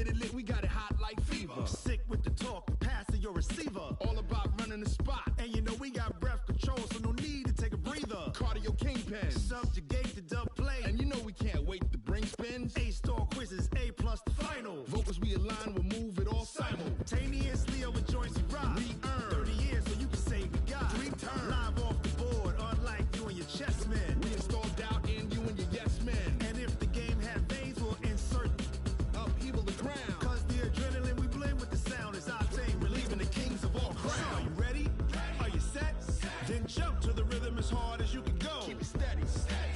get it lit, we got it hot like fever. Sick with the talk, pass to your receiver. All about running the spot. And you know we got breath control, so no need to take a breather. Cardio kingpin. Subjugate the dub play. And you know we can't wait to bring spins. A-star quizzes, A+ the final. Vocals we align, we'll move it all simultaneously over joints we rock. We earn 30 years so you can say we got 3 turns. Live off the board, unlike you and your chess men. We install doubt in you and your yes men. And if the game had veins, we'll insert upheaval the crown. Cause the adrenaline we blend with the sound is octane, relieving the kings of all crowns. So are you ready? Are you set? Then jump to the rhythm as hard as you can go. Keep it steady,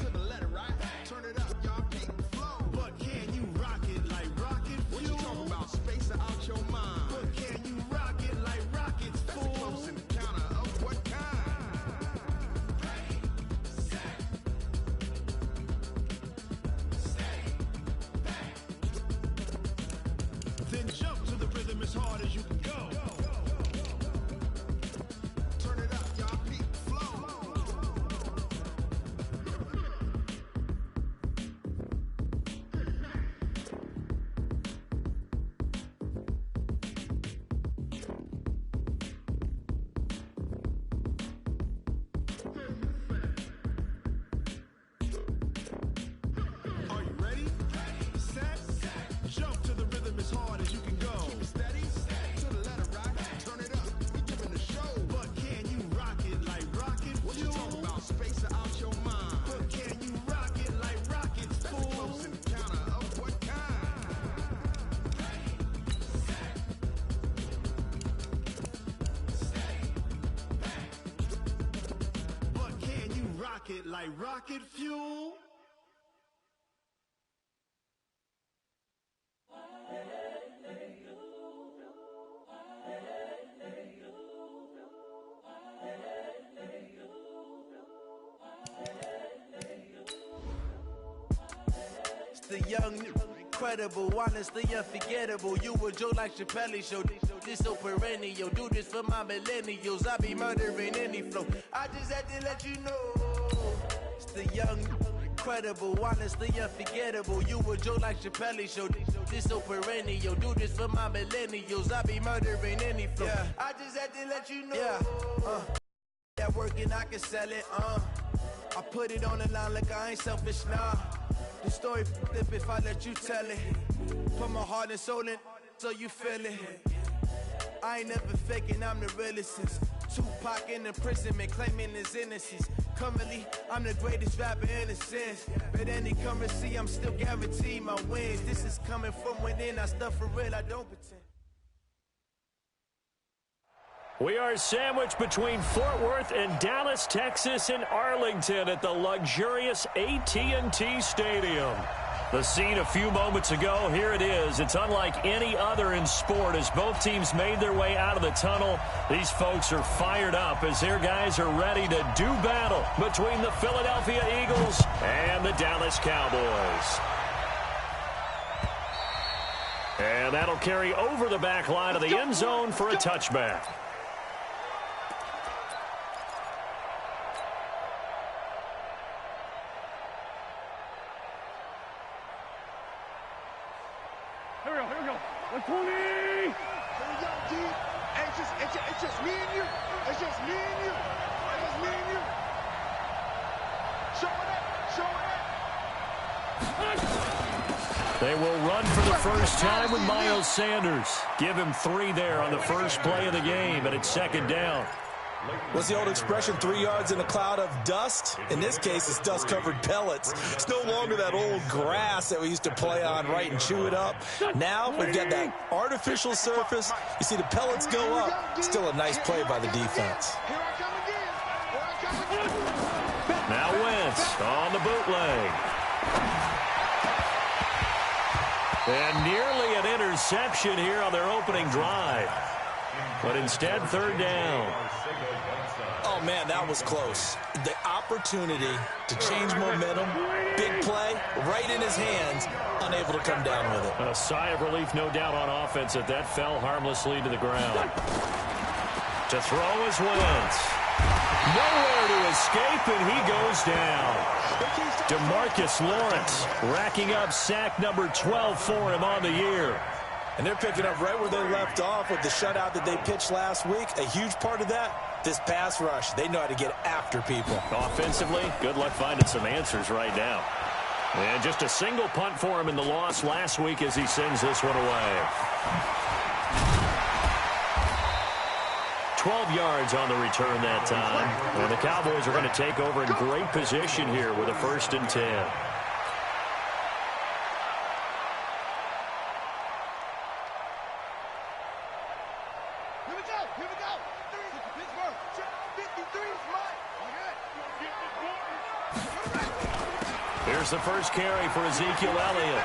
to the letter, right? Turn it up, y'all, keep the flow. But can you rock it like rocket fuel? What you talking about? Space out your mind. But can you rock it like rockets, fool? That's a close encounter of what kind? Ready, set, steady, bang. Then jump to the rhythm as hard as you can go. Turn it up, y'all, keep the flow. Are you ready? Set, jump to the rhythm as hard as you can go. Keep it steady, to the letter, right? Turn it up, we giving the show. But can you rock it like rocket What you fuel? talking about? Space out your mind. But can you rock it like rockets, That's a fool? close encounter of what kind? But can you rock it like rocket fuel? It's the young, incredible, honestly unforgettable. You a Joe like Chappelle show. This so perennial. Do this for my millennials. I be murdering any flow. I just had to let you know. It's the young, incredible, honestly unforgettable. You a Joe like Chappelle show. This so perennial. Do this for my millennials. I be murdering any flow. Yeah. I just had to let you know. Yeah. That working, I can sell it. I put it on the line like I ain't selfish, nah. The story flip if I let you tell it. Put my heart and soul in so you feel it. I ain't never faking, I'm the realest since Tupac in imprisonment, claiming his innocence. Currently, I'm the greatest rapper in a sense. But any currency, I'm still guaranteed my wins. This is coming from within, I stuff for real, I don't pretend. We are sandwiched between Fort Worth and Dallas, Texas, and Arlington at the luxurious AT&T Stadium. The scene a few moments ago, here it is. It's unlike any other in sport as both teams made their way out of the tunnel. These folks are fired up as their guys are ready to do battle between the Philadelphia Eagles and the Dallas Cowboys. And that'll carry over the back line of the end zone for a touchback. Here we go. 120. Here we go, G. Hey, it's just me and you. It's just me and you. It's just me and you. Show it up. They will run for the first time with Miles Sanders. Give him 3 there on the first play of the game, and it's second down. What's the old expression, 3 yards in a cloud of dust? In this case, it's dust-covered pellets. It's no longer that old grass that we used to play on, right, and chew it up. Now we've got that artificial surface. You see the pellets go up. Still a nice play by the defense. Here I come again. Now Wentz on the bootleg. And nearly an interception here on their opening drive. But instead, third down. Oh, man, that was close. The opportunity to change momentum, big play, right in his hands, unable to come down with it. A sigh of relief, no doubt, on offense that fell harmlessly to the ground. To throw is Wentz. Nowhere to escape, and he goes down. DeMarcus Lawrence racking up sack number 12 for him on the year. And they're picking up right where they left off with the shutout that they pitched last week. A huge part of that, this pass rush. They know how to get after people. Offensively, good luck finding some answers right now. And just a single punt for him in the loss last week as he sends this one away. 12 yards on the return that time. And the Cowboys are going to take over in great position here with a 1st and 10. Here's the first carry for Ezekiel Elliott.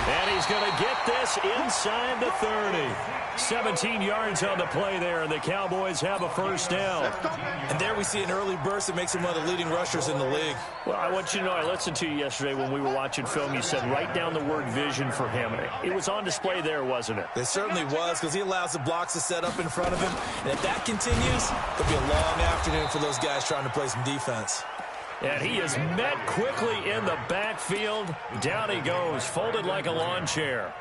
And he's going to get this inside the 30. 17 yards on the play there, and the Cowboys have a 1st down. And there we see an early burst that makes him one of the leading rushers in the league. Well, I want you to know, I listened to you yesterday when we were watching film. You said write down the word vision for him. It was on display there, wasn't it? It certainly was, because he allows the blocks to set up in front of him. And if that continues, it'll be a long afternoon for those guys trying to play some defense. And he is met quickly in the backfield. Down he goes, folded like a lawn chair.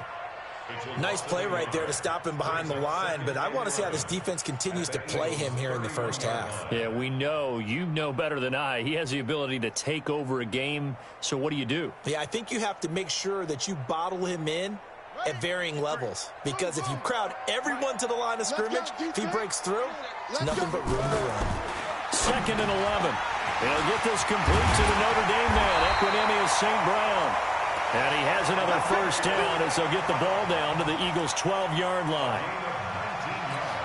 Nice play right there to stop him behind the line, but I want to see how this defense continues to play him here in the 1st half. Yeah, we know. You know better than I. He has the ability to take over a game, so what do you do? Yeah, I think you have to make sure that you bottle him in at varying levels, because if you crowd everyone to the line of scrimmage, if he breaks through, it's nothing but room to run. 2nd and 11. He'll get this complete to the Notre Dame man, Equinemius St. Brown. And he has another 1st down as they'll get the ball down to the Eagles' 12-yard line.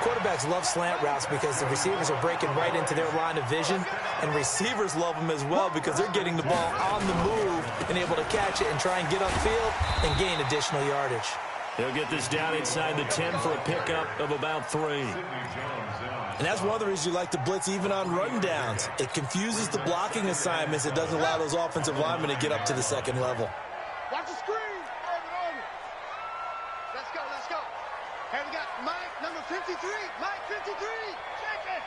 Quarterbacks love slant routes because the receivers are breaking right into their line of vision, and receivers love them as well because they're getting the ball on the move and able to catch it and try and get upfield and gain additional yardage. He'll get this down inside the 10 for a pickup of about 3. And that's one of the reasons you like to blitz even on run downs. It confuses the blocking assignments. It doesn't allow those offensive linemen to get up to the 2nd level. Watch the screen. Let's go, let's go. Hey, we got Mike, number 53. Mike, 53. Check it.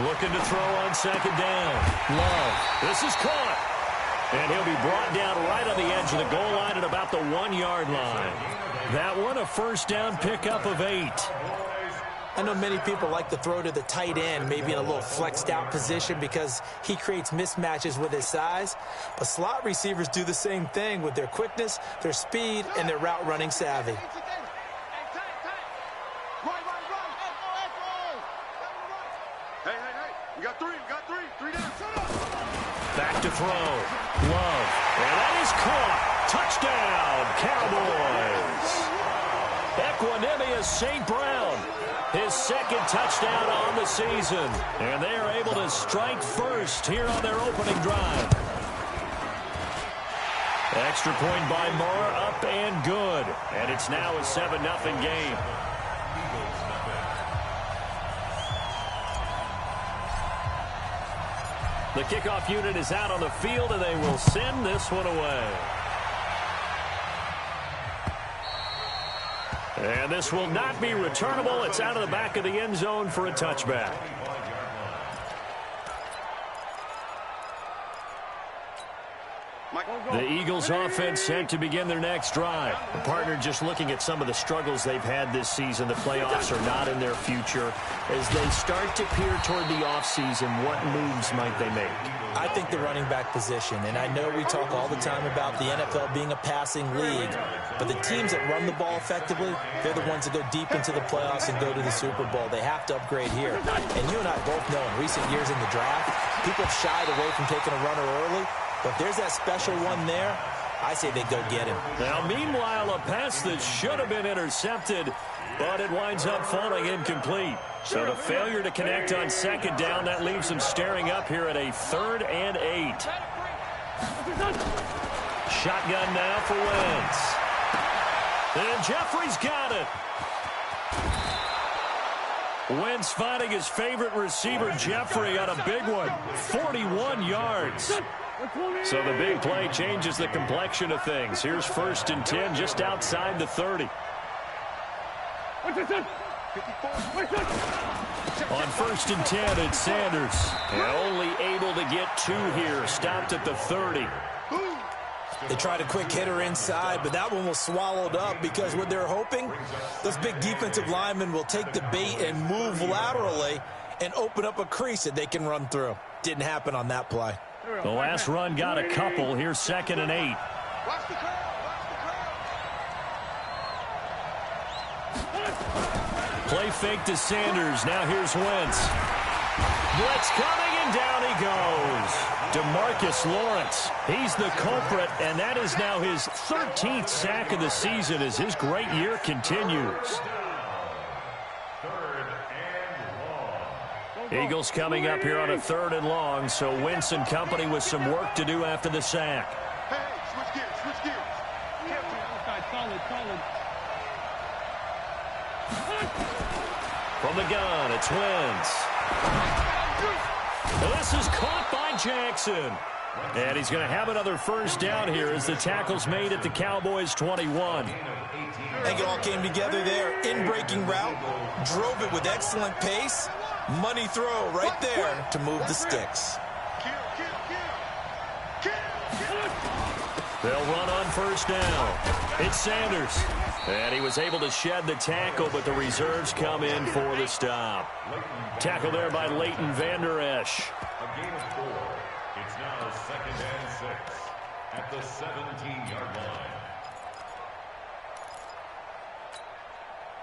Looking to throw on 2nd down. Love. This is caught. And he'll be brought down right on the edge of the goal line at about the 1-yard line. That one, a 1st down pickup of 8. I know many people like to throw to the tight end, maybe in a little flexed out position because he creates mismatches with his size. But slot receivers do the same thing with their quickness, their speed, and their route running savvy. Hey, we got 3, three down. Back to throw. Love. And that is caught. Touchdown, Cowboys. Equinemius St. Brown. His 2nd touchdown on the season. And they are able to strike first here on their opening drive. Extra point by Moore, up and good. And it's now a 7-0 game. The kickoff unit is out on the field, and they will send this one away. And this will not be returnable. It's out of the back of the end zone for a touchback. The Eagles offense set to begin their next drive. The partner just looking at some of the struggles they've had this season. The playoffs are not in their future. As they start to peer toward the offseason, what moves might they make? I think the running back position, and I know we talk all the time about the NFL being a passing league, but the teams that run the ball effectively, they're the ones that go deep into the playoffs and go to the Super Bowl. They have to upgrade here. And you and I both know in recent years in the draft, people have shied away from taking a runner early. But if there's that special one there, I say they go get him. Now, meanwhile, a pass that should have been intercepted, but it winds up falling incomplete. So the failure to connect on 2nd down, that leaves them staring up here at a 3rd and 8. Shotgun now for Wentz. And Jeffrey's got it. Wentz finding his favorite receiver, Jeffrey, on a big one. 41 yards. So the big play changes the complexion of things. Here's 1st and 10 just outside the 30. On 1st and 10, it's Sanders. And only able to get 2 here. Stopped at the 30. They tried a quick hitter inside, but that one was swallowed up because what they're hoping, those big defensive linemen will take the bait and move laterally and open up a crease that they can run through. Didn't happen on that play. The last run got a couple. Here's 2nd and 8. Watch the curl. Watch the curl. Play fake to Sanders. Now here's Wentz. Blitz coming, and down he goes. DeMarcus Lawrence. He's the culprit, and that is now his 13th sack of the season as his great year continues. Eagles coming up here on a 3rd and long, so Wentz and company with some work to do after the sack. Hey, switch gears, switch gears. Solid. From the gun, it's Wentz. This is caught by Jackson. And he's going to have another first down here as the tackle's made at the Cowboys' 21. I think it all came together there. In-breaking route, drove it with excellent pace. Money throw right there to move the sticks. They'll run on first down. It's Sanders. And he was able to shed the tackle, but the reserves come in for the stop. Tackle there by Leighton Vander Esch. A gain of 4. It's now 2nd and 6 at the 17-yard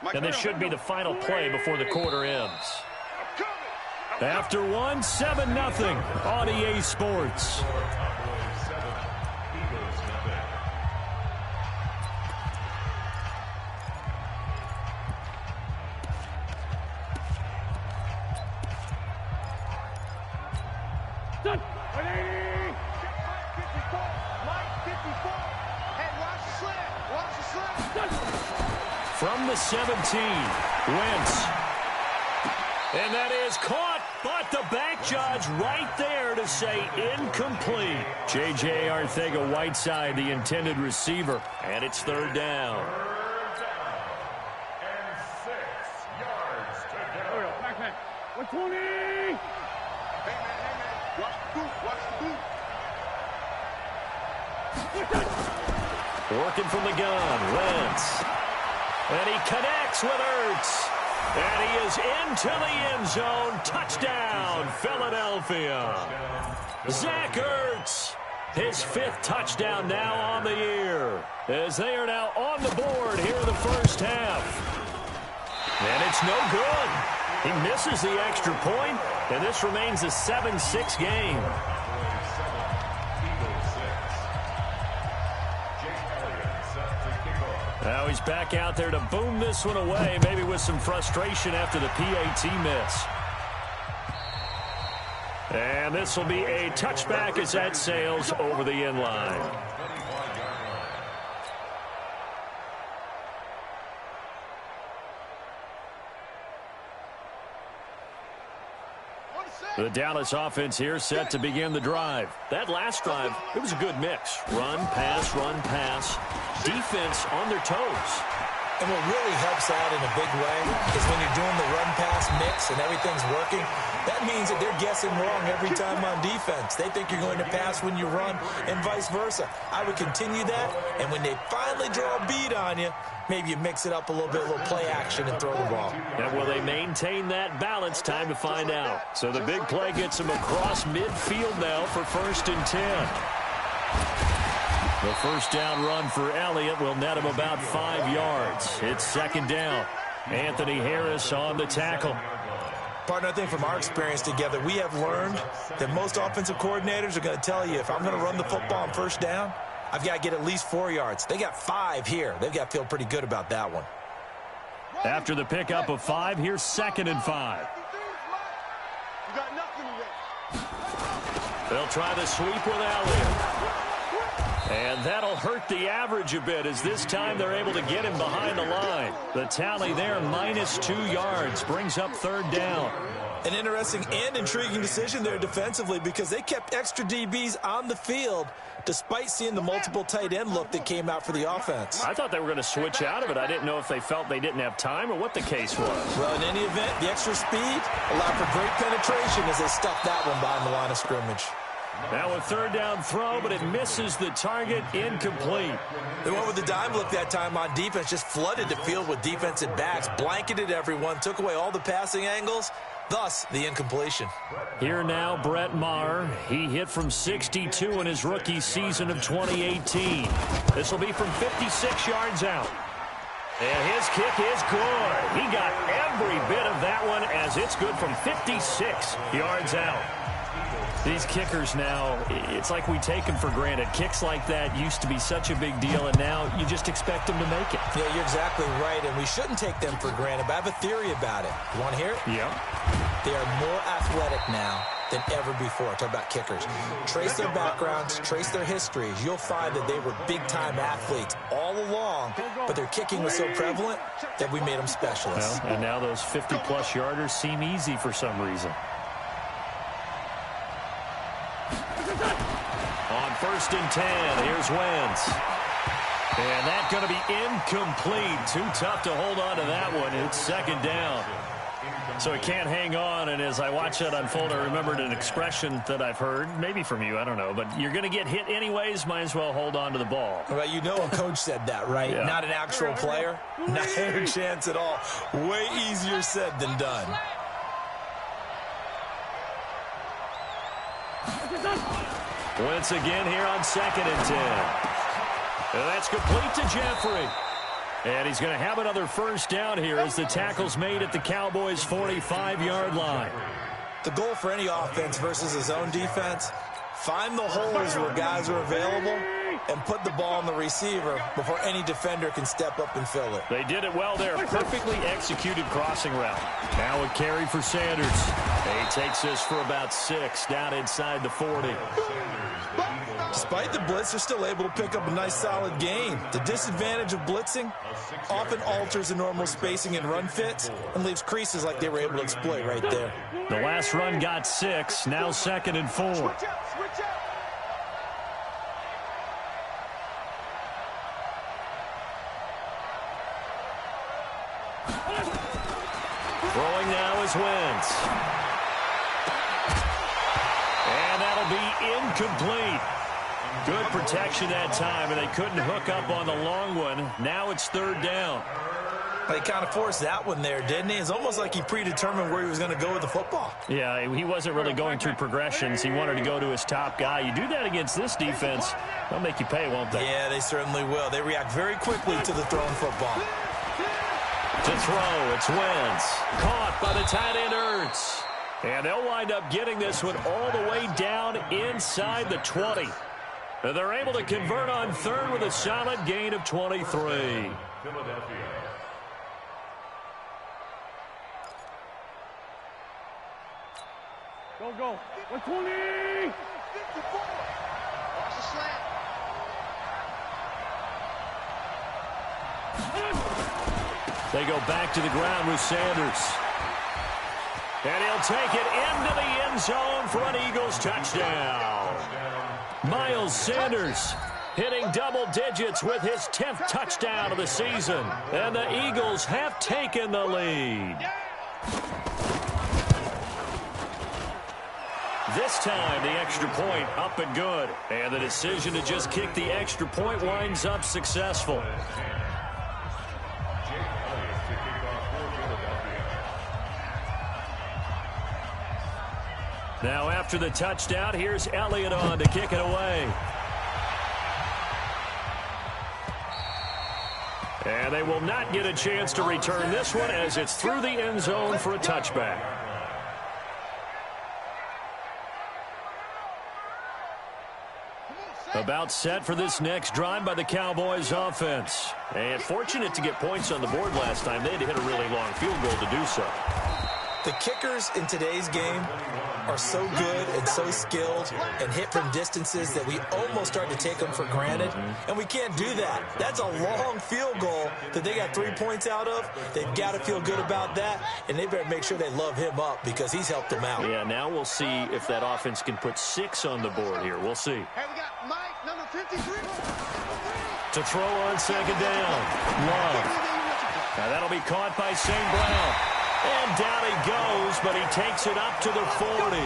line. And this should be the final play before the quarter ends. After one, 7-0 on EA Sports. Cowboys 7, Eagles nothing. Done. 180. Mike 54. Hey, watch the slant. Watch the slant. From the 17, Wentz. And that is caught, but the back judge right there to say incomplete. J.J. Arcega-Whiteside, the intended receiver, and it's 3rd down. And 6 yards to go. Back. 120. Hey, man. Watch the boot. Watch the boot. Working from the gun, Wentz. And he connects with Ertz. And he is into the end zone. Touchdown, Philadelphia. Zach Ertz, his 5th touchdown now on the year, as they are now on the board here in the first half. And it's no good. He misses the extra point, and this remains a 7-6 game. Now he's back out there to boom this one away, maybe with some frustration after the PAT miss. And this will be a touchback as that sails over the end line. The Dallas offense here set to begin the drive. That last drive, it was a good mix. Run, pass. Defense on their toes. And what really helps out in a big way is when you're doing the run-pass mix and everything's working, that means that they're guessing wrong every time on defense. They think you're going to pass when you run and vice versa. I would continue that, and when they finally draw a beat on you, maybe you mix it up a little bit, a little play action, and throw the ball. And will they maintain that balance? Time to find out. So the big play gets them across midfield now for 1st and 10. The first down run for Elliott will net him about 5 yards. It's 2nd down. Anthony Harris on the tackle. Partner, I think from our experience together, we have learned that most offensive coordinators are going to tell you, if I'm going to run the football on first down, I've got to get at least 4 yards. They got 5 here. They've got to feel pretty good about that one. After the pickup of 5, here's 2nd and 5. You got nothing to win. They'll try the sweep with Elliott. And that'll hurt the average a bit, as this time they're able to get him behind the line. The tally there, -2 yards, brings up 3rd down. An interesting and intriguing decision there defensively, because they kept extra DBs on the field despite seeing the multiple tight end look that came out for the offense. I thought they were going to switch out of it. I didn't know if they felt they didn't have time or what the case was. Well, in any event, the extra speed allowed for great penetration as they stuffed that one behind the line of scrimmage. Now a third down throw, but it misses the target, incomplete. They went with the dime look that time on defense, just flooded the field with defensive backs, blanketed everyone, took away all the passing angles, thus the incompletion. Here now, Brett Maher. He hit from 62 in his rookie season of 2018. This will be from 56 yards out. And his kick is good. He got every bit of that one as it's good from 56 yards out. These kickers now, it's like we take them for granted. Kicks like that used to be such a big deal, and now you just expect them to make it. Yeah, you're exactly right, and we shouldn't take them for granted, but I have a theory about it. You want to hear it? Yeah. They are more athletic now than ever before. Talk about kickers. Trace their backgrounds, trace their histories. You'll find that they were big-time athletes all along, but their kicking was so prevalent that we made them specialists. Well, and now those 50-plus yarders seem easy for some reason. On 1st and 10, here's Wentz. And that's going to be incomplete. Too tough to hold on to that one. It's second down. So it can't hang on, and as I watch that unfold, I remembered an expression that I've heard, maybe from you, I don't know, but you're going to get hit anyways, might as well hold on to the ball. Well, you know a coach said that, right? Yeah. Not an actual player. Not a chance at all. Way easier said than done. Wentz again here on 2nd and 10. And that's complete to Jeffrey. And he's going to have another first down here as the tackle's made at the Cowboys' 45-yard line. The goal for any offense versus his own defense, find the holes where guys are available and put the ball on the receiver before any defender can step up and fill it. They did it well there. Perfectly executed crossing route. Now a carry for Sanders. He takes this for about 6 down inside the 40. Despite the blitz, they're still able to pick up a nice solid gain. The disadvantage of blitzing often alters the normal spacing and run fits and leaves creases like they were able to exploit right there. The last run got 6. Now 2nd and 4. Throwing now is Wentz. And that'll be incomplete. Good protection that time, and they couldn't hook up on the long one. Now it's 3rd down. They kind of forced that one there, didn't he? It's almost like he predetermined where he was going to go with the football. Yeah, he wasn't really going through progressions. He wanted to go to his top guy. You do that against this defense, they'll make you pay, won't they? Yeah, they certainly will. They react very quickly to the thrown football. To throw, it's Wentz. Caught by the tight end, Ertz. And they'll wind up getting this one all the way down inside the 20. And they're able to convert on 3rd with a solid gain of 23. Philadelphia. Go. 120. 54. Watch the slant. They go back to the ground with Sanders. And he'll take it into the end zone for an Eagles touchdown. Miles Sanders hitting double digits with his 10th touchdown of the season. And the Eagles have taken the lead. This time, the extra point up and good. And the decision to just kick the extra point winds up successful. Now after the touchdown, here's Elliott on to kick it away. And they will not get a chance to return this one as it's through the end zone for a touchback. About set for this next drive by the Cowboys offense. And fortunate to get points on the board last time. They had to hit a really long field goal to do so. The kickers in today's game are so good and so skilled and hit from distances that we almost start to take them for granted, and we can't do that. That's a long field goal that they got 3 points out of. They've got to feel good about that, and they better make sure they love him up because he's helped them out. Yeah, now we'll see if that offense can put 6 on the board here. We'll see. Hey, we got Mike, number 53. To throw on 2nd down. Love. Now that'll be caught by St. Brown. And down he goes, but he takes it up to the 40.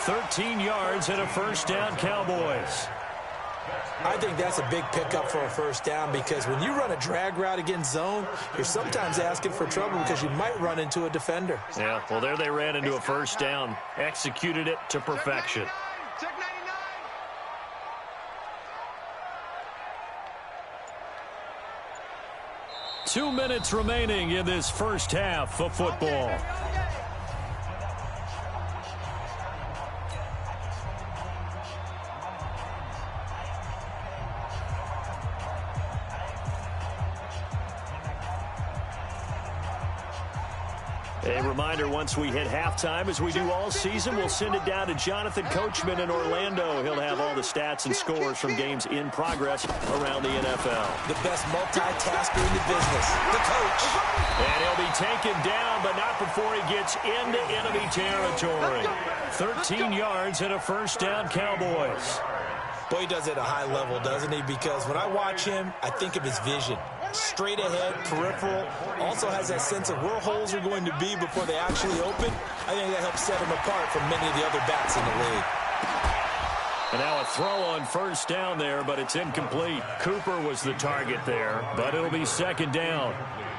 13 yards and a first down, Cowboys. I think that's a big pickup for a first down because when you run a drag route against zone, you're sometimes asking for trouble because you might run into a defender. Yeah, well, there they ran into a first down. Executed it to perfection. Check 99. 2 minutes remaining in this first half of football. A reminder, once we hit halftime, as we do all season, we'll send it down to Jonathan Coachman in Orlando. He'll have all the stats and scores from games in progress around the NFL. The best multitasker in the business, the coach. And he'll be taken down, but not before he gets into enemy territory. 13 yards and a first down, Cowboys. Boy, he does it at a high level, doesn't he? Because when I watch him, I think of his vision. Straight ahead, peripheral, also has that sense of where holes are going to be before they actually open. I think that helps set him apart from many of the other backs in the league. And now a throw on first down there, but it's incomplete. Cooper was the target there, but it'll be second down.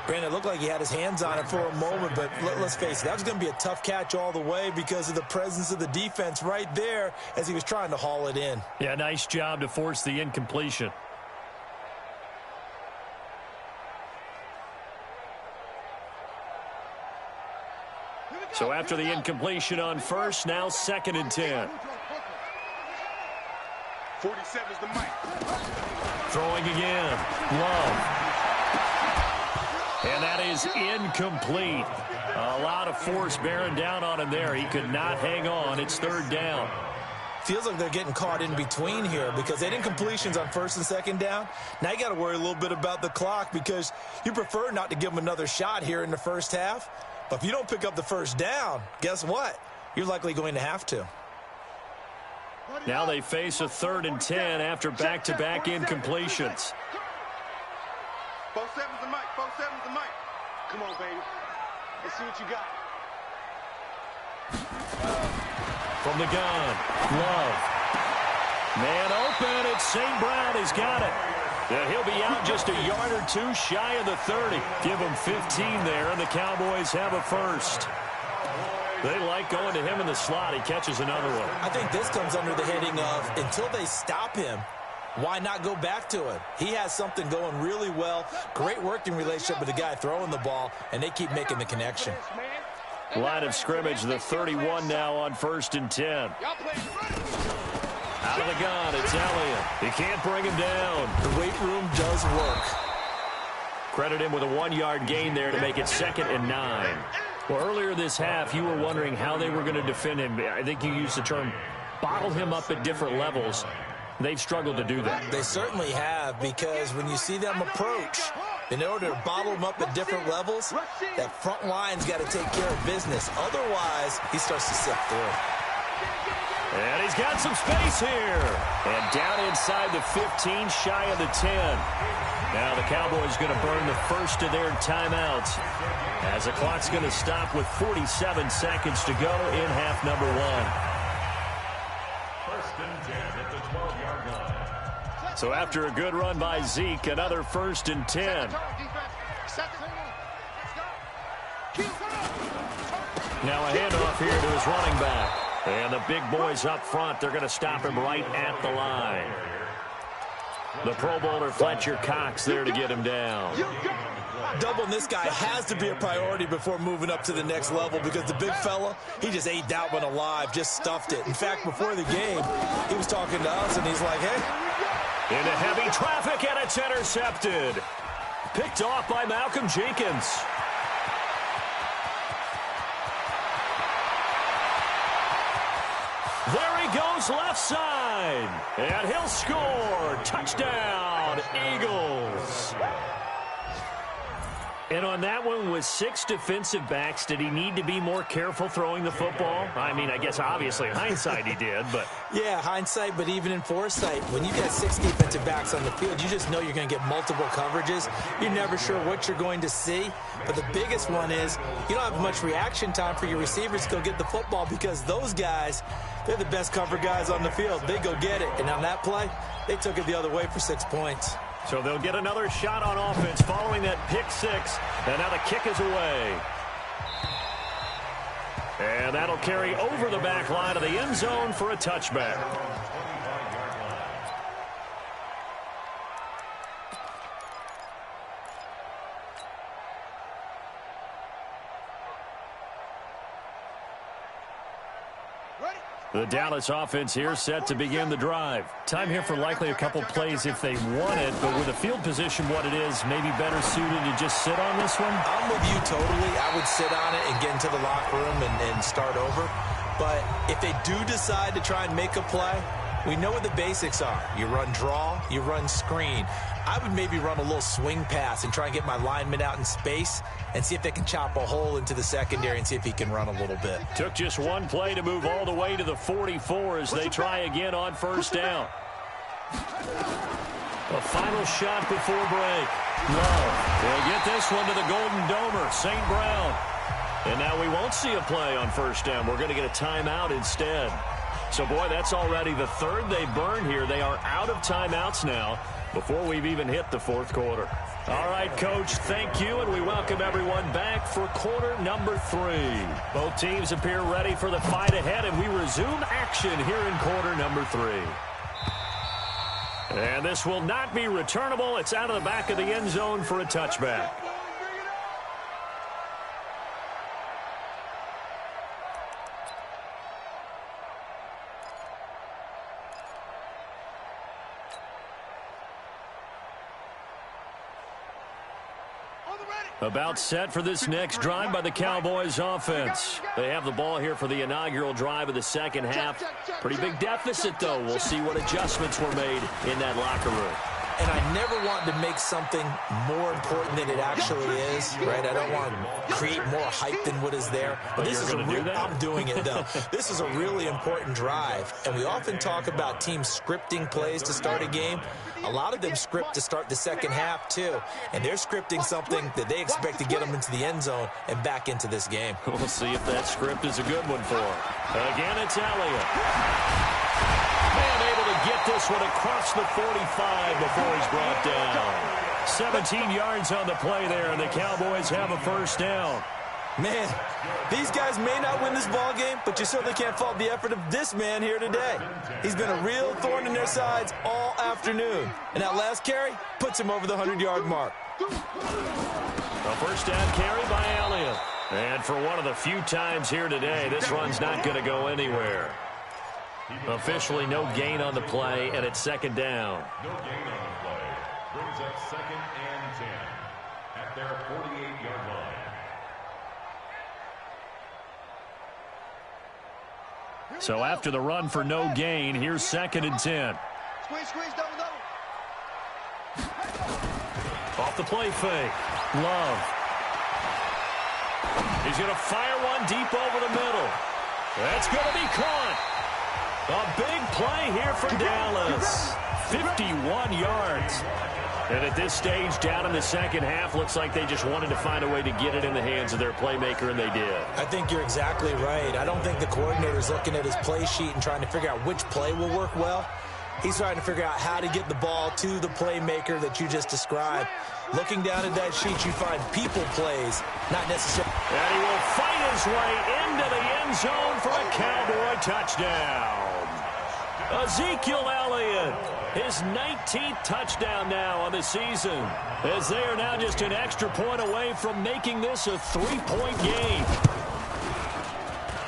Brandon, it looked like he had his hands on it for a moment, but let's face it, that was going to be a tough catch all the way because of the presence of the defense right there as he was trying to haul it in. Yeah, nice job to force the incompletion. So after the incompletion on first, now 2nd and 10. 47's the mic. Throwing again. Love. And that is incomplete. A lot of force bearing down on him there. He could not hang on. It's 3rd down. Feels like they're getting caught in between here because they did incompletions on 1st and 2nd down. Now you got to worry a little bit about the clock because you prefer not to give them another shot here in the first half. But if you don't pick up the first down, guess what? You're likely going to have to. Now they face a 3rd and 10 after back-to-back incompletions. 47's the mic. 47's the mic. Come on, baby. Let's see what you got. From the gun, Love. Man open, it's St. Brown. He's got it. And he'll be out just a yard or two shy of the 30. Give him 15 there, and the Cowboys have a first. They like going to him in the slot. He catches another one. I think this comes under the heading of until they stop him, why not go back to him? He has something going really well. Great working relationship with the guy throwing the ball, and they keep making the connection. Line of scrimmage, the 31 now on 1st and 10. Out of the gun, it's Elliott. He can't bring him down. The weight room does work. Credit him with a 1-yard gain there to make it 2nd and 9. Well, earlier this half, you were wondering how they were going to defend him. I think you used the term bottle him up at different levels. They've struggled to do that. They certainly have, because when you see them approach, in order to bottle them up at different levels, that front line's got to take care of business. Otherwise, he starts to sift through. And he's got some space here. And down inside the 15, shy of the 10. Now the Cowboys going to burn the first of their timeouts as the clock's going to stop with 47 seconds to go in half number 1. 1st and 10 at the 12-yard line. So after a good run by Zeke, another 1st and 10. Now a handoff here to his running back. And the big boys up front, they're going to stop him right at the line. The Pro Bowler Fletcher Cox there to get him down. Doubling this guy has to be a priority before moving up to the next level because the big fella, he just ate that one alive, just stuffed it. In fact, before the game, he was talking to us, and he's like, hey. Into heavy traffic, and it's intercepted. Picked off by Malcolm Jenkins. There he goes left side. And he'll score. Touchdown, Eagles. And on that one, with 6 defensive backs, did he need to be more careful throwing the football? I mean, I guess obviously in hindsight he did, but... Yeah, hindsight, but even in foresight, when you got 6 defensive backs on the field, you just know you're going to get multiple coverages. You're never sure what you're going to see. But the biggest one is you don't have much reaction time for your receivers to go get the football because those guys, they're the best cover guys on the field. They go get it. And on that play, they took it the other way for 6 points. So they'll get another shot on offense following that pick 6. And now the kick is away. And that'll carry over the back line of the end zone for a touchback. The Dallas offense here set to begin the drive. Time here for likely a couple plays if they want it, but with the field position what it is, maybe better suited to just sit on this one? I'm with you totally. I would sit on it and get into the locker room and start over. But if they do decide to try and make a play, we know what the basics are. You run draw, you run screen. I would maybe run a little swing pass and try and get my lineman out in space and see if they can chop a hole into the secondary and see if he can run a little bit. Took just one play to move all the way to the 44 as they try again on first down. A final shot before break. Love will get this one to the Golden Domer, St. Brown. And now we won't see a play on first down. We're going to get a timeout instead. So, boy, that's already the third they burned here. They are out of timeouts now before we've even hit the fourth quarter. All right, Coach, thank you, and we welcome everyone back for quarter number 3. Both teams appear ready for the fight ahead, and we resume action here in quarter number 3. And this will not be returnable. It's out of the back of the end zone for a touchback. About set for this next drive by the Cowboys offense. They have the ball here for the inaugural drive of the second half. Pretty big deficit, though. We'll see what adjustments were made in that locker room. And I never want to make something more important than it actually is, right? I don't want to create more hype than what is there. But this is I'm doing it, though. This is a really important drive. And we often talk about teams scripting plays to start a game. A lot of them script to start the second half, too. And they're scripting something that they expect to get them into the end zone and back into this game. We'll see if that script is a good one for them. Again, it's Elliott. And able to get this one across the 45 before he's brought down. 17 yards on the play there, and the Cowboys have a first down. Man, these guys may not win this ball game, but you certainly can't fault the effort of this man here today. He's been a real thorn in their sides all afternoon. And that last carry puts him over the 100-yard mark. A first down carry by Elliott. And for one of the few times here today, this run's not going to go anywhere. Officially no gain on the play, and it's second down. No gain on the play. Brings up 2nd and 10 at their 48-yard line. So after the run for no gain, here's 2nd and 10. Squeeze, double. Off the play fake. Love. He's going to fire one deep over the middle. That's going to be caught. A big play here for Dallas. 51 yards. And at this stage, down in the second half, looks like they just wanted to find a way to get it in the hands of their playmaker, and they did. I think you're exactly right. I don't think the coordinator's looking at his play sheet and trying to figure out which play will work well. He's trying to figure out how to get the ball to the playmaker that you just described. Looking down at that sheet, you find people plays, not necessarily. And he will fight his way into the end zone for a Cowboy touchdown. Ezekiel Elliott, his 19th touchdown now on the season, as they are now just an extra point away from making this a 3-point game.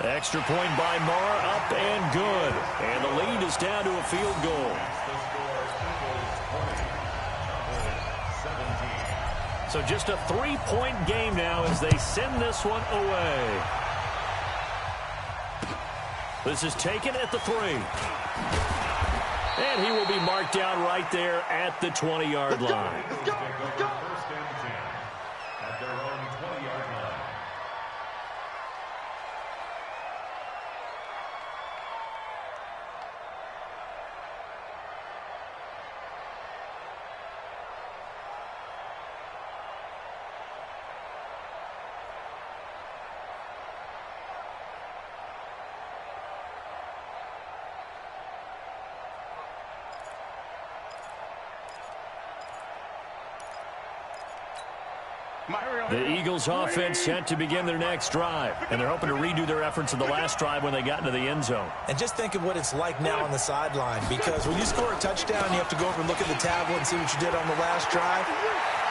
Extra point by Marr, up and good. And the lead is down to a field goal. So just a 3-point game now as they send this one away. This is taken at the 3. And he will be marked down right there at the 20-yard line. Let's go. The Eagles offense set to begin their next drive, and they're hoping to redo their efforts of the last drive when they got into the end zone. And just think of what it's like now on the sideline, because when you score a touchdown, you have to go over and look at the tablet and see what you did on the last drive.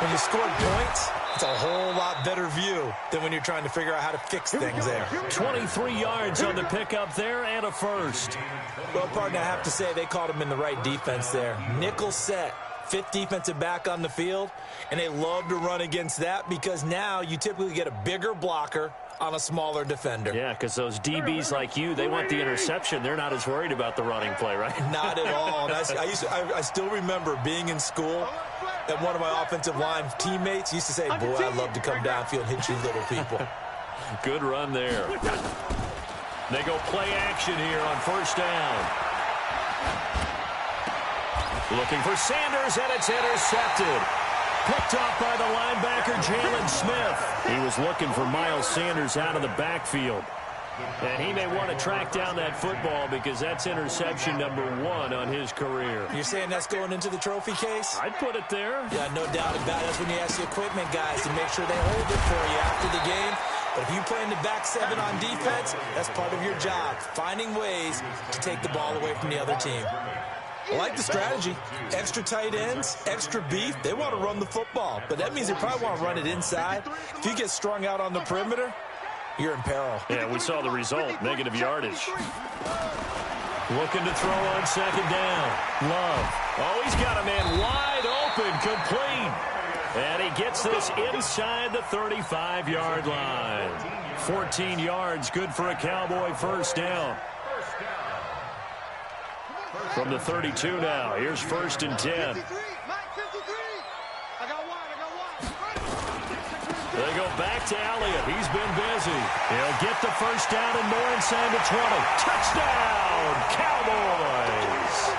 When you scored points, it's a whole lot better view than when you're trying to figure out how to fix things there. 23 yards on the pickup there and a first. Well, pardon, I have to say they caught him in the right defense there. Nickel set. Fifth defensive back on the field, and they love to run against that because now you typically get a bigger blocker on a smaller defender. Yeah, because those DBs like you, they want the interception. They're not as worried about the running play, right? Not at all. And I still remember being in school, and one of my offensive line teammates used to say, boy, I'd love to come downfield and hit you little people. Good run there. They go play action here on first down. Looking for Sanders, and it's intercepted. Picked off by the linebacker, Jalen Smith. He was looking for Miles Sanders out of the backfield. And he may want to track down that football because that's interception number 1 on his career. You're saying that's going into the trophy case? I'd put it there. Yeah, no doubt about it. That's when you ask the equipment guys to make sure they hold it for you after the game. But if you play in the back 7 on defense, that's part of your job, finding ways to take the ball away from the other team. I like the strategy. Extra tight ends, extra beef. They want to run the football, but that means they probably want to run it inside. If you get strung out on the perimeter, you're in peril. Yeah, we saw the result, negative yardage. Looking to throw on second down. Love. Oh, he's got a man wide open, complete. And he gets this inside the 35-yard line. 14 yards, good for a Cowboy first down. From the 32 now, here's first and 10. They go back to Elliott. He's been busy. He'll get the first down and more inside the 20. Touchdown, Cowboys!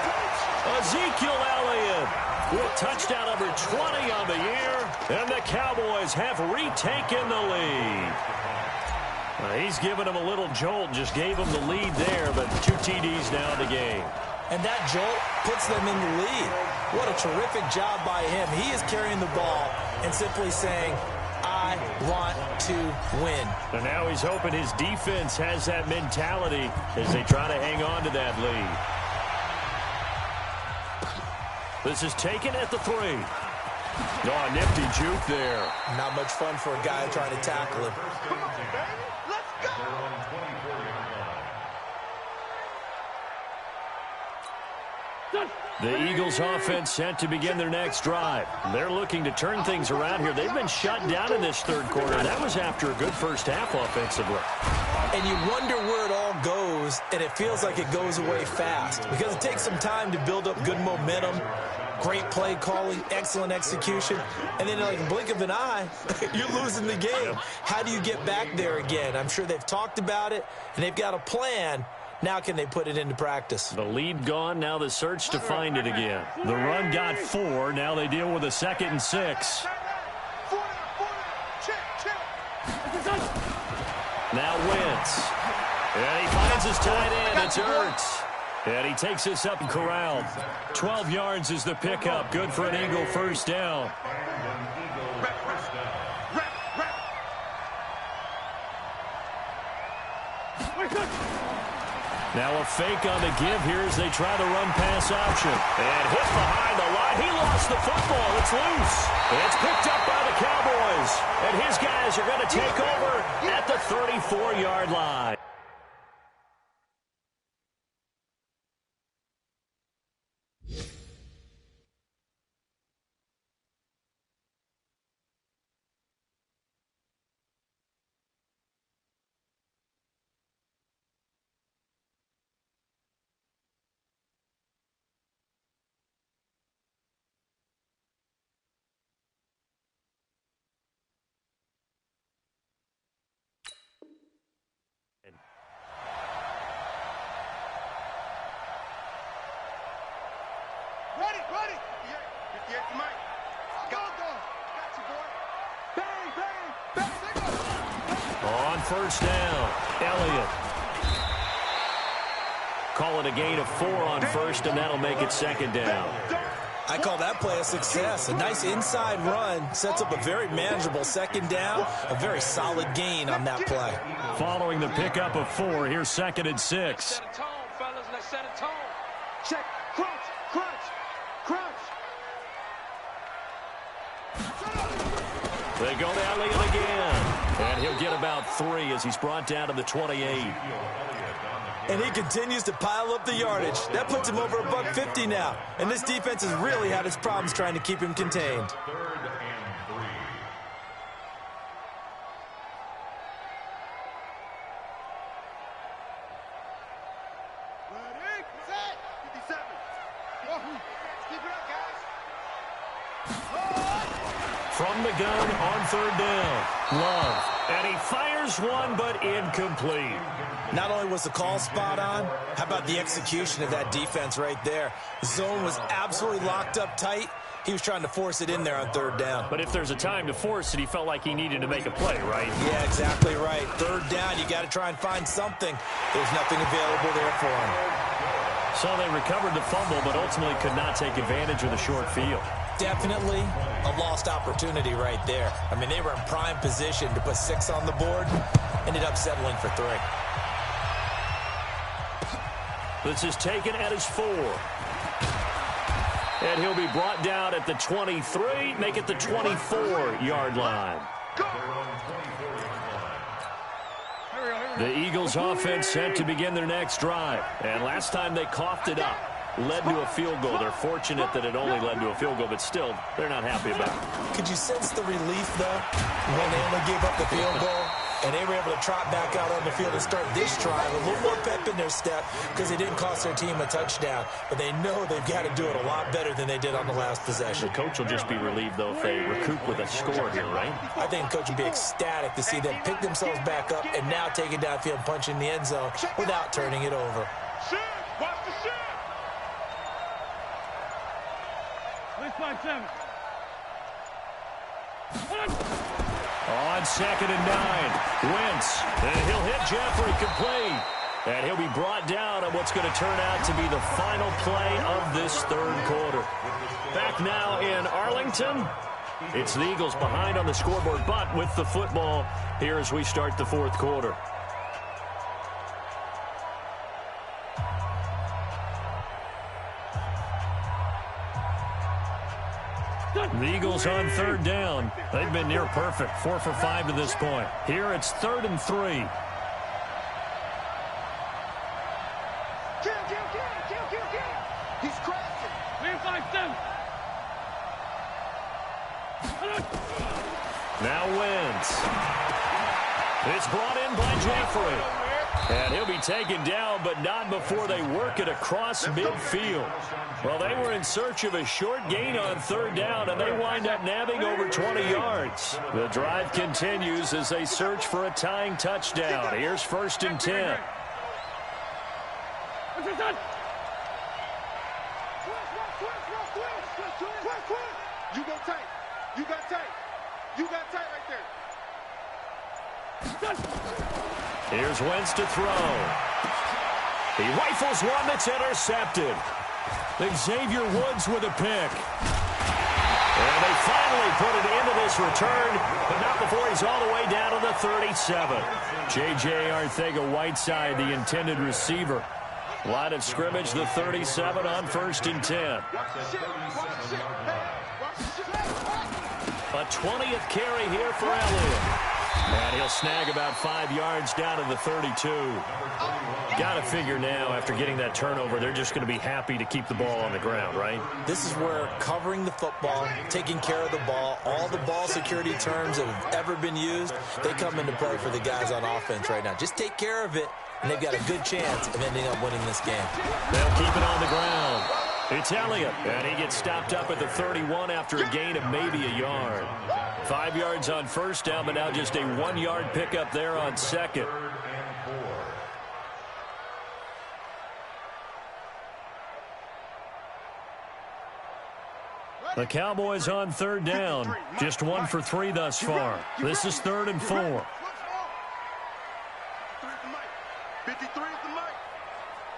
Ezekiel Elliott with touchdown number 20 on the year, and the Cowboys have retaken the lead. He's given them a little jolt, just gave them the lead there, but 2 TDs now in the game. And that jolt puts them in the lead. What a terrific job by him. He is carrying the ball and simply saying, I want to win. And now he's hoping his defense has that mentality as they try to hang on to that lead. This is taken at the 3. Oh, a nifty juke there. Not much fun for a guy trying to tackle him. The Eagles offense set to begin their next drive. They're looking to turn things around here. They've been shut down in this third quarter. That was after a good first half offensively. And you wonder where it all goes, and it feels like it goes away fast because it takes some time to build up good momentum, great play calling, excellent execution, and then like a blink of an eye, you're losing the game. How do you get back there again? I'm sure they've talked about it, and they've got a plan. Now can they put it into practice? The lead gone, now the search to find it again. The run got 4, now they deal with a 2nd and 6. Now Wentz. And he finds his tight end, it's Ertz. And he takes this up and corralled. 12 yards is the pickup, good for an Eagle first down. Now a fake on the give here as they try the run-pass option. And hit behind the line. He lost the football. It's loose. It's picked up by the Cowboys. And his guys are going to take over at the 34-yard line. Ready. Yeah, Mike. Go. Got you, boy. Bang. On first down, Elliott. Call it a gain of 4 on first, and that'll make it 2nd down. I call that play a success. A nice inside run sets up a very manageable second down, a very solid gain on that play. Following the pickup of 4, here's 2nd and 6. Set a tone, fellas. Let's set a tone. Check. Crunch. Crunch. Crunch. They go to Elliott again. And he'll get about 3 as he's brought down to the 28. And he continues to pile up the yardage. That puts him over $150 now. And this defense has really had its problems trying to keep him contained. 3rd and 3. Ready, set, 57. Keep it up, guys. From the gun on 3rd down. Love. And he fires one, but incomplete. Not only was the call spot on, how about the execution of that defense right there? The zone was absolutely locked up tight. He was trying to force it in there on 3rd down. But if there's a time to force it, he felt like he needed to make a play, right? Yeah, exactly right. 3rd down, you got to try and find something. There's nothing available there for him. So they recovered the fumble, but ultimately could not take advantage of the short field. Definitely A lost opportunity right there. I mean, they were in prime position to put 6 on the board. Ended up settling for 3. This is taken at his 4. And he'll be brought down at the 23, make it the 24-yard line. The Eagles offense set to begin their next drive. And last time they coughed it up, led to a field goal. They're fortunate that it only led to a field goal, but still, they're not happy about it. Could you sense the relief, though, when they only gave up the field goal? And they were able to trot back out on the field and start this drive. A little more pep in their step because it didn't cost their team a touchdown. But they know they've got to do it a lot better than they did on the last possession. The coach will just be relieved, though, if they recoup with a score here, right? I think the coach would be ecstatic to see them pick themselves back up and now take it downfield and punch in the end zone without turning it over. Watch the shit. Please 5-7. On 2nd and 9, Wentz, and he'll hit Jeffrey complete. And he'll be brought down on what's going to turn out to be the final play of this 3rd quarter. Back now in Arlington. It's the Eagles behind on the scoreboard, but with the football here as we start the 4th quarter. The Eagles on 3rd down. They've been near perfect, 4 for 5 to this point. Here it's 3rd and 3. Kill. He's crashing. Clear 5-7. Now Wentz. It's brought in by Jeffrey. And he'll be taken down, but not before they work it across midfield. Well, they were in search of a short gain on 3rd down, and they wind up nabbing over 20 yards. The drive continues as they search for a tying touchdown. Here's 1st and 10. What's your son? You go tight. You got tight. You got tight right there. Here's Wentz to throw. He rifles one that's intercepted. Xavier Woods with a pick. And they finally put it into this return, but not before he's all the way down to the 37. J.J. Arcega-Whiteside, the intended receiver. Line of scrimmage, the 37 on 1st and 10. A 20th carry here for Elliott. And he'll snag about 5 yards down to the 32. Got to figure now, after getting that turnover, they're just going to be happy to keep the ball on the ground, right? This is where covering the football, taking care of the ball, all the ball security terms that have ever been used, they come into play for the guys on offense right now. Just take care of it, and they've got a good chance of ending up winning this game. They'll keep it on the ground. It's Elliott, and he gets stopped up at the 31 after a gain of maybe a yard. 5 yards on 1st down, but now just a 1-yard pickup there on 2nd. The Cowboys on 3rd down, just 1 for 3 thus far. This is 3rd and 4. 53 is the mic.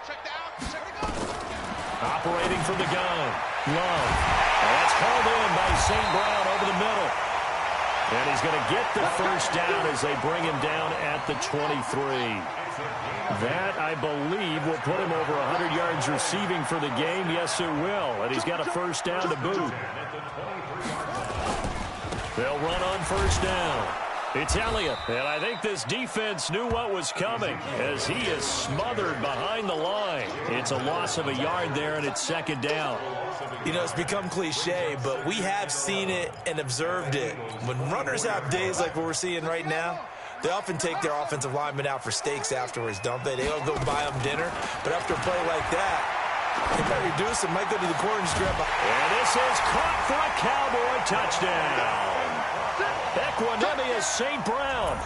Check the out. Check the out. Separating from the gun. Love. And that's called in by St. Brown over the middle. And he's going to get the first down as they bring him down at the 23. That, I believe, will put him over 100 yards receiving for the game. Yes, it will. And he's got a first down to boot. They'll run on first down. It's Elliott. And I think this defense knew what was coming as he is smothered behind the line. It's a loss of a yard there, and it's second down. You know, it's become cliche, but we have seen it and observed it. When runners have days like what we're seeing right now, they often take their offensive linemen out for steaks afterwards, don't they? They don't go buy them dinner. But after a play like that, they might reduce it, might go to the corner and just grab a... And this is caught for a Cowboy touchdown. Equanimous St. Brown.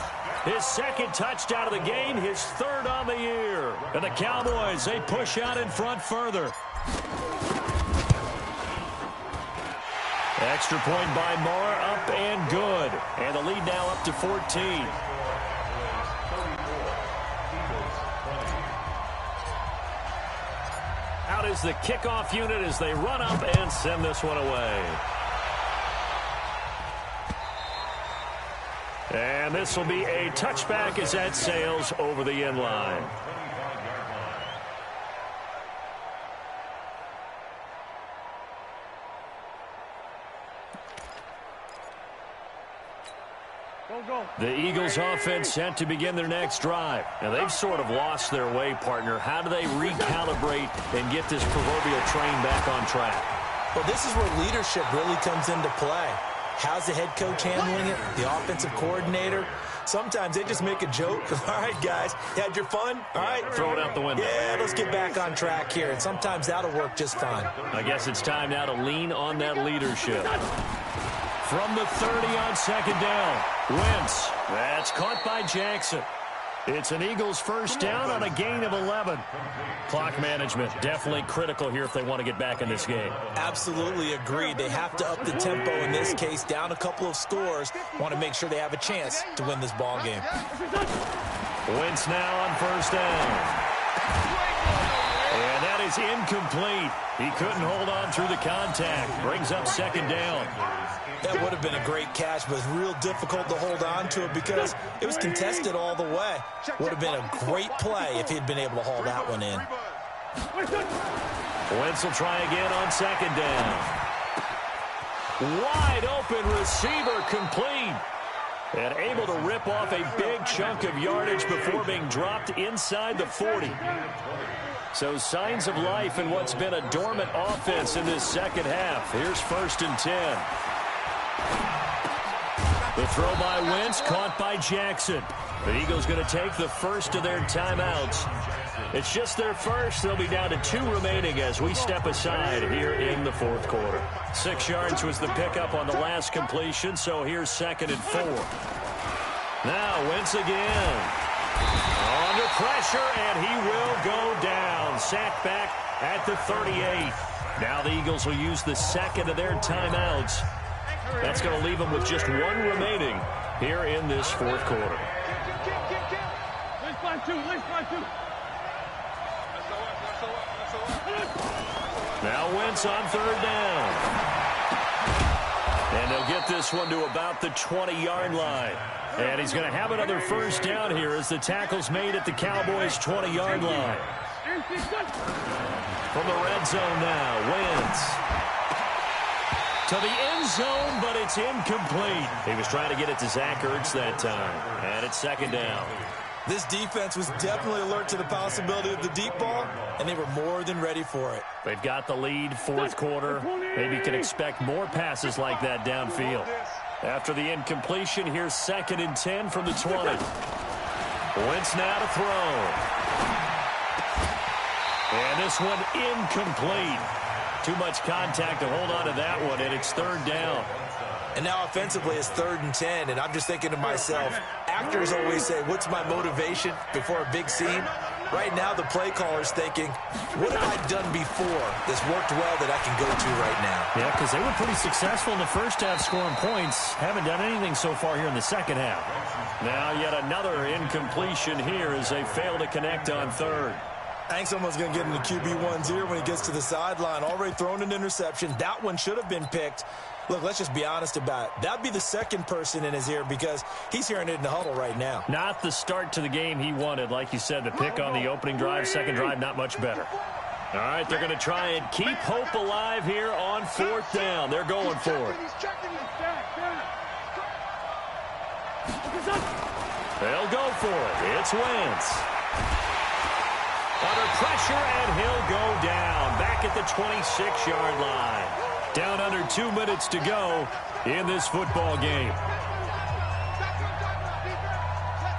His second touchdown of the game, his third on the year. And the Cowboys, they push out in front further. Extra point by Moore, up and good. And the lead now up to 14. Out is the kickoff unit as they run up and send this one away. And this will be a touchback as that sails over the end line. The Eagles offense set to begin their next drive. Now, they've sort of lost their way, partner. How do they recalibrate and get this proverbial train back on track? Well, this is where leadership really comes into play. How's the head coach handling it? The offensive coordinator? Sometimes they just make a joke. All right, guys, you had your fun? All right. Throw it out the window. Yeah, let's get back on track here. And sometimes that'll work just fine. I guess it's time now to lean on that leadership. From the 30 on second down, Wentz. That's caught by Jackson. It's an Eagles first down on a gain of 11. Clock management definitely critical here if they want to get back in this game. Absolutely agreed. They have to up the tempo in this case, down a couple of scores. Want to make sure they have a chance to win this ball game. Wentz now on first down. And that is incomplete. He couldn't hold on through the contact. Brings up second down. That would have been a great catch, but it's real difficult to hold on to it because it was contested all the way. Would have been a great play if he'd been able to haul that one in. Wentz will try again on second down. Wide open receiver complete. And able to rip off a big chunk of yardage before being dropped inside the 40. So signs of life in what's been a dormant offense in this second half. Here's first and 10. The throw by Wentz, caught by Jackson. The Eagles going to take the first of their timeouts. It's just their first. They'll be down to 2 remaining as we step aside here in the fourth quarter. 6 yards was the pickup on the last completion, so here's second and 4. Now Wentz again. Under pressure, and he will go down. Sacked back at the 38. Now the Eagles will use the second of their timeouts. That's going to leave them with just 1 remaining here in this fourth quarter. Now Wentz on third down. And they'll get this one to about the 20-yard line. And he's going to have another first down here as the tackle's made at the Cowboys' 20-yard line. From the red zone now, Wentz. To the end zone, but it's incomplete. He was trying to get it to Zach Ertz that time. And it's second down. This defense was definitely alert to the possibility of the deep ball, and they were more than ready for it. They've got the lead, fourth quarter. Maybe can expect more passes like that downfield. After the incompletion, here's second and 10 from the 20. Wentz now to throw. And this one incomplete. Too much contact to hold on to that one, and it's third down. And now offensively it's third and 10, and I'm just thinking to myself, actors always say, what's my motivation before a big scene? Right now the play caller's thinking, what have I done before that's worked well that I can go to right now? Yeah, because they were pretty successful in the first half scoring points. Haven't done anything so far here in the second half. Now yet another incompletion here as they fail to connect on third. I think someone's going to get into QB1's ear when he gets to the sideline. Already thrown an interception. That one should have been picked. Look, let's just be honest about it. That'd be the second person in his ear because he's hearing it in the huddle right now. Not the start to the game he wanted. Like you said, the pick on the opening drive, second drive, not much better. All right, they're going to try and keep hope alive here on fourth down. They're going for it. They'll go for it. It's Wentz. Under pressure, and he'll go down. Back at the 26-yard line. Down under 2 minutes to go in this football game.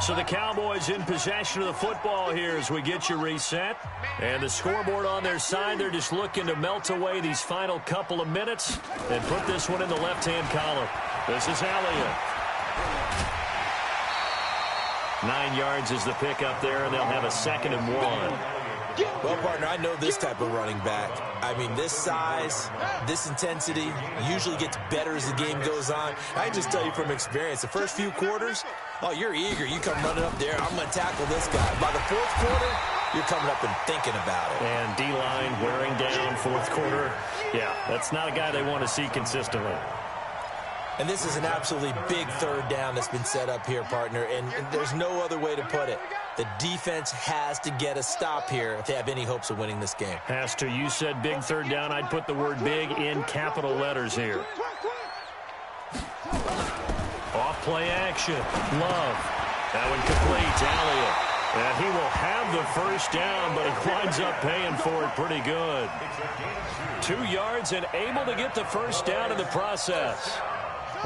So the Cowboys in possession of the football here as we get you reset. And the scoreboard on their side, they're just looking to melt away these final couple of minutes and put this one in the left-hand column. This is Elliott. 9 yards is the pick up there, and they'll have a 2nd and 1. Well, partner, I know this type of running back. I mean, this size, this intensity usually gets better as the game goes on. I can just tell you from experience, the first few quarters, oh, you're eager. You come running up there, I'm going to tackle this guy. By the fourth quarter, you're coming up and thinking about it. And D-line wearing down fourth quarter. Yeah, that's not a guy they want to see consistently. And this is an absolutely big third down that's been set up here, partner, and there's no other way to put it. The defense has to get a stop here if they have any hopes of winning this game. Has to. You said big third down. I'd put the word big in capital letters here. Off play action. Love. That one complete. Elliott. And he will have the first down, but he winds up paying for it pretty good. 2 yards and able to get the first down in the process.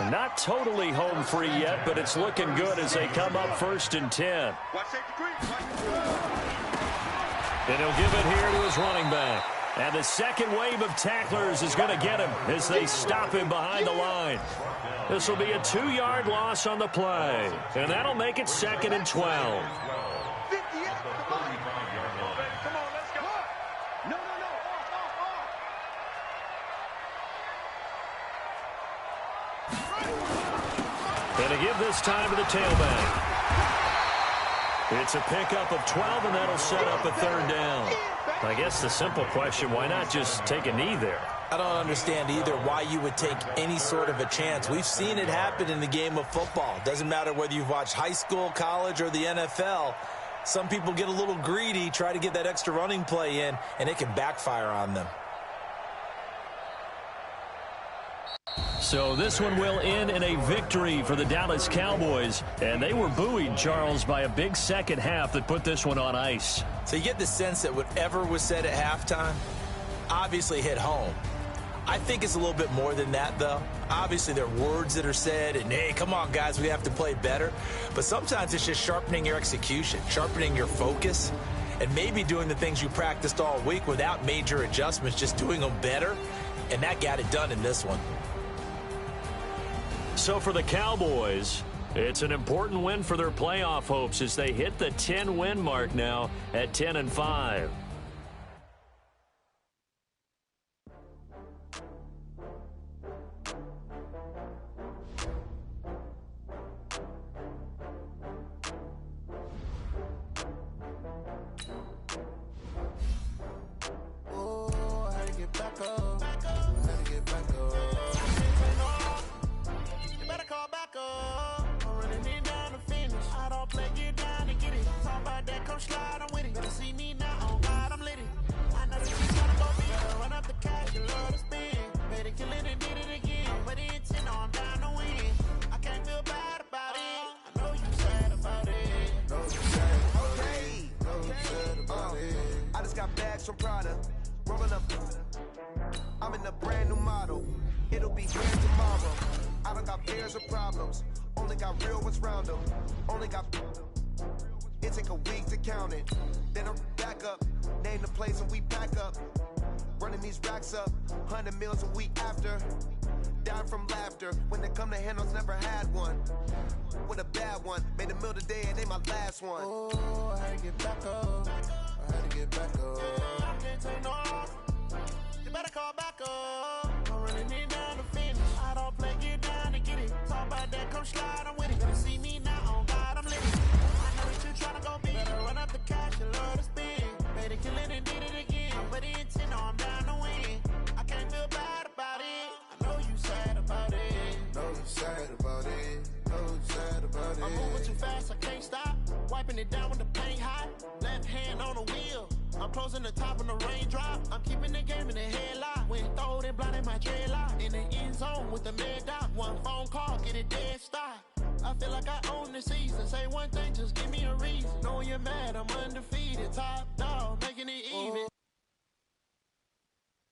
Not totally home free yet, but it's looking good as they come up 1st and 10. And he'll give it here to his running back. And the second wave of tacklers is going to get him as they stop him behind the line. This will be a 2-yard loss on the play. And that'll make it 2nd and 12. And to give this time to the tailback. It's a pickup of 12, and that'll set up a 3rd down. I guess the simple question, why not just take a knee there? I don't understand either why you would take any sort of a chance. We've seen it happen in the game of football. Doesn't matter whether you've watched high school, college, or the NFL. Some people get a little greedy, try to get that extra running play in, and it can backfire on them. So this one will end in a victory for the Dallas Cowboys. And they were buoyed, Charles, by a big second half that put this one on ice. So you get the sense that whatever was said at halftime obviously hit home. I think it's a little bit more than that, though. Obviously, there are words that are said, and, hey, come on, guys, we have to play better. But sometimes it's just sharpening your execution, sharpening your focus, and maybe doing the things you practiced all week without major adjustments, just doing them better. And that got it done in this one. So for the Cowboys, it's an important win for their playoff hopes as they hit the 10-win mark now at 10-5. I'm in a brand new model. It'll be here tomorrow. I don't got fears or problems. Only got real ones round them. Only got. It take a week to count it. Then I'm back up. Name the place and we pack up. Running these racks up. 100 meals a week after. Dying from laughter. When it come to handles, never had one. With a bad one. Made a meal today and they my last one. Oh, I had to get back up. I had to get back up. I can't take no loss. You better call back up. I'm running it down to finish. I don't play, get down to get it. Talk about that, come slide, I'm with it. Better see me now, on God, I'm lit. I know that you tryna go big. Better run up the cash, you love to spin. way to kill it and did it again. I put it in 10, no, I'm down to win. I can't feel bad about it. I know you sad about it. Know you sad about it. Know you sad about it. I'm moving too fast, I can't stop. Wiping it down with the paint hot. Left hand on the wheel. I'm closing the top on the raindrop. I'm keeping the game in the headlock. When throwed and blinded my dreadlock. In the end zone with the mad dot. One phone call, get it dead stop. I feel like I own the season. Say one thing, just give me